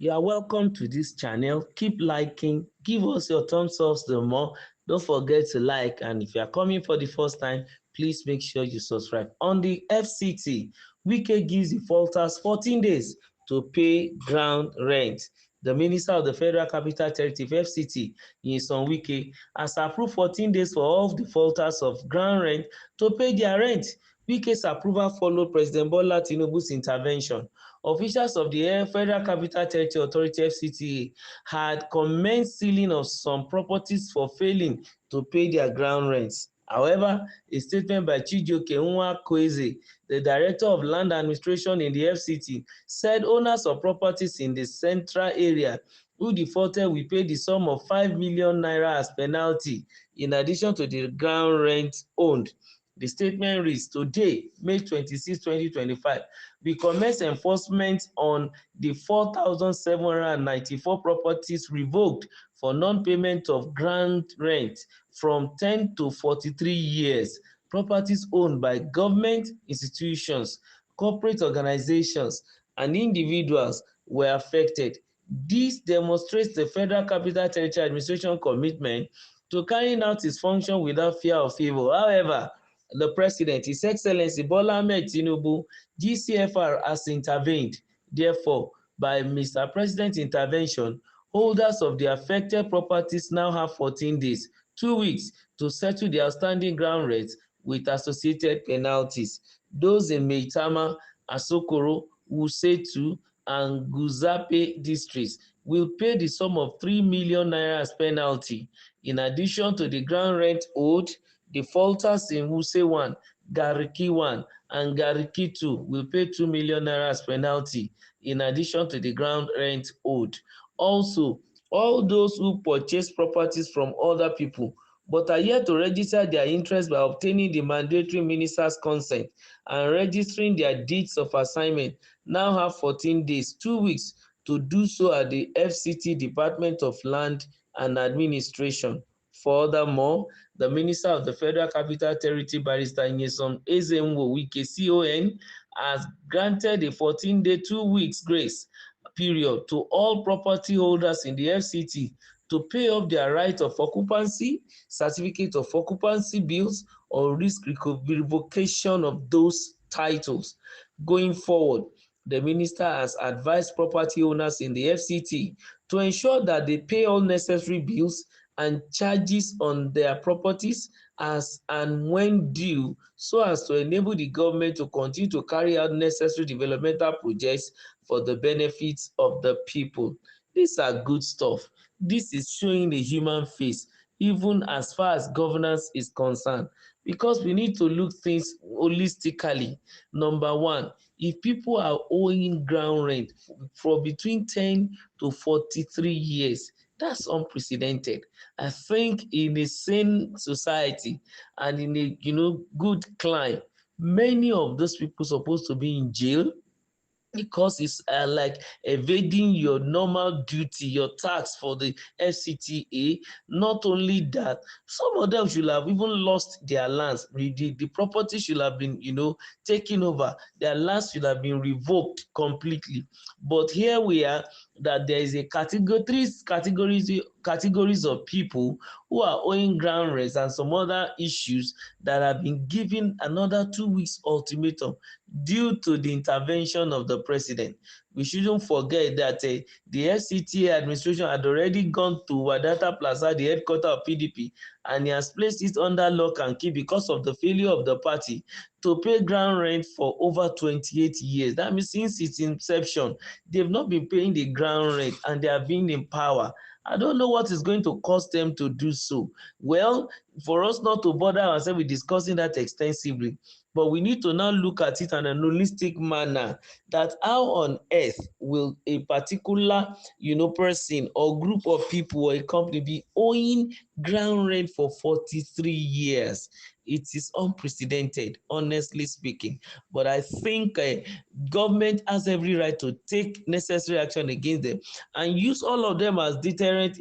You are welcome to this channel. Keep liking, give us your thumbs up the more. Don't forget to like, and if you are coming for the first time, please make sure you subscribe. On the FCT, Wike gives defaulters 14 days to pay ground rent. The Minister of the Federal Capital Territory (FCT), Nyesom Wike, has approved 14 days for all defaulters of ground rent to pay their rent. Wike's approval followed President Bola Tinubu's intervention. Officials of the Federal Capital Territory Authority (FCTA) had commenced sealing of some properties for failing to pay their ground rents. However, a statement by Chijioke Nwakweze, the Director of Land Administration in the FCT, said owners of properties in the central area who defaulted will pay the sum of 5 million naira as penalty in addition to the ground rent owed. The statement reads, "Today, May 26, 2025, we commence enforcement on the 4,794 properties revoked for non-payment of ground rent from 10 to 43 years. Properties owned by government institutions, corporate organizations, and individuals were affected. This demonstrates the Federal Capital Territory Administration commitment to carrying out its function without fear of evil. However, the President, His Excellency Bola Ahmed Tinubu, GCFR, has intervened. Therefore, by Mr. President's intervention, holders of the affected properties now have 14 days, 2 weeks, to settle the outstanding ground rents with associated penalties. Those in Maitama, Asokoro, Wusetu, and Guzape districts will pay the sum of 3 million naira as penalty. In addition to the ground rent owed, defaulters in Wuse 1, Gariki 1, and Gariki 2 will pay 2 million naira as penalty in addition to the ground rent owed. Also, all those who purchase properties from other people but are yet to register their interest by obtaining the mandatory minister's consent and registering their deeds of assignment now have 14 days, 2 weeks, to do so at the FCT Department of Land and Administration. Furthermore, the Minister of the Federal Capital Territory, Barrister Nyesom Wike, CON, has granted a 14-day, 2 weeks grace period to all property holders in the FCT to pay off their right of occupancy, certificate of occupancy bills, or risk revocation of those titles. Going forward, the minister has advised property owners in the FCT to ensure that they pay all necessary bills and charges on their properties as and when due, so as to enable the government to continue to carry out necessary developmental projects for the benefits of the people. These are good stuff. This is showing the human face, even as far as governance is concerned, because we need to look things holistically. Number one, if people are owing ground rent for between 10 to 43 years, that's unprecedented. I think in a sane society and in a good climate, many of those people supposed to be in jail, because it's like evading your normal duty, your tax for the FCTA. Not only that, some of them should have even lost their lands. The property should have been, taken over. Their lands should have been revoked completely. But here we are, that there is a categories of people who are owing ground rents and some other issues that have been given another 2 weeks ultimatum due to the intervention of the president. We shouldn't forget that the FCTA administration had already gone to Wadata Plaza, the headquarters of PDP, and he has placed it under lock and key because of the failure of the party to pay ground rent for over 28 years. That means since its inception, they've not been paying the ground rent and they have been in power. I don't know what is going to cost them to do so. Well, for us not to bother ourselves with discussing that extensively, but we need to now look at it in a holistic manner, that how on earth will a particular person or group of people or a company be owing ground rent for 43 years? It is unprecedented, honestly speaking. But I think government has every right to take necessary action against them and use all of them as deterrent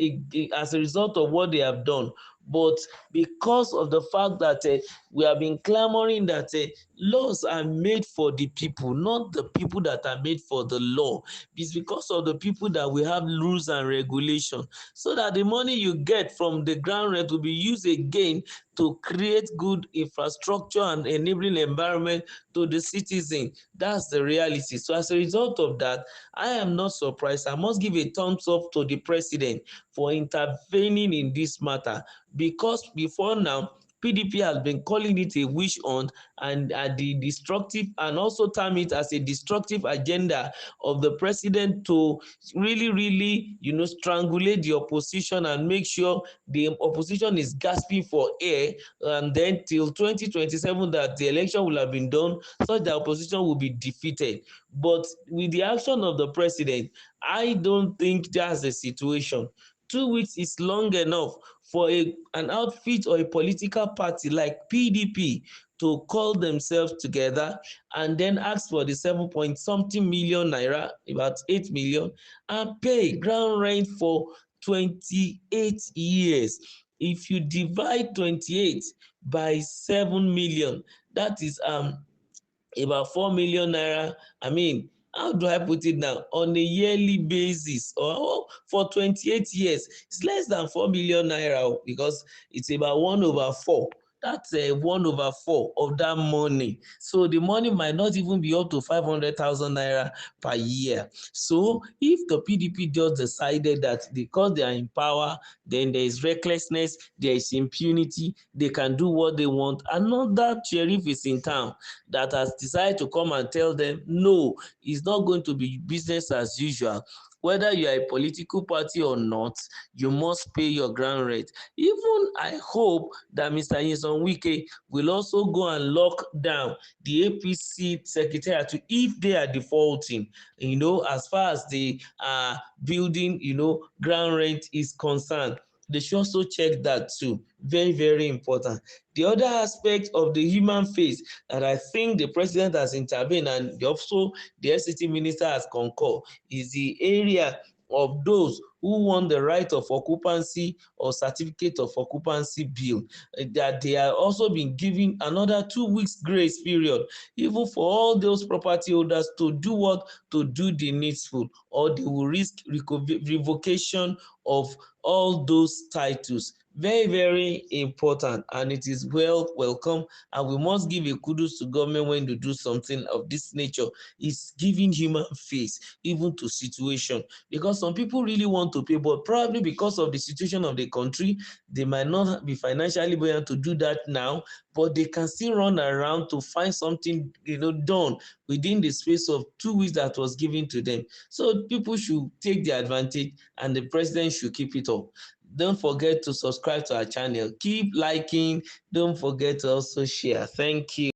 as a result of what they have done. But because of the fact that we have been clamoring that laws are made for the people, not the people that are made for the law. It's because of the people that we have rules and regulations, so that the money you get from the ground rent will be used again to create good infrastructure and enabling environment to the citizen. That's the reality. So as a result of that, I am not surprised. I must give a thumbs up to the president for intervening in this matter, because before now, PDP has been calling it a witch hunt and the destructive, and also term it as a destructive agenda of the president to really, strangulate the opposition and make sure the opposition is gasping for air, and then till 2027 that the election will have been done, such that opposition will be defeated. But with the action of the president, I don't think that's the situation. 2 weeks is long enough for an outfit or a political party like PDP to call themselves together and then ask for the 7 point something million naira, about 8 million, and pay ground rent for 28 years. If you divide 28 by 7 million, that is about 4 million naira. I mean, how do I put it now? On a yearly basis, or for 28 years, it's less than 4 million naira, because it's about 1/4. That's 1/4 of that money. So the money might not even be up to 500,000 naira per year. So if the PDP just decided that because they are in power, then there is recklessness, there is impunity, they can do what they want. Another sheriff is in town that has decided to come and tell them, no, it's not going to be business as usual. Whether you are a political party or not, you must pay your ground rent. Even I hope that Mr. Wike will also go and lock down the APC secretariat if they are defaulting, as far as the building, ground rent is concerned. They should also check that too. Very, very important. The other aspect of the human face that I think the president has intervened, and also the FCT minister has concurred, is the area of those who want the right of occupancy or certificate of occupancy bill, that they are also being given another 2 weeks grace period, even for all those property holders to do what? To do the needful, or they will risk revocation of all those titles. Very, very important, and it is welcome, and we must give a kudos to government when they do something of this nature. It's giving human face even to situation, because some people really want to pay, but probably because of the situation of the country, they might not be financially able to do that now, but they can still run around to find something done within the space of 2 weeks that was given to them. So people should take the advantage, and the president should keep it up. Don't forget to subscribe to our channel. Keep liking. Don't forget to also share. Thank you.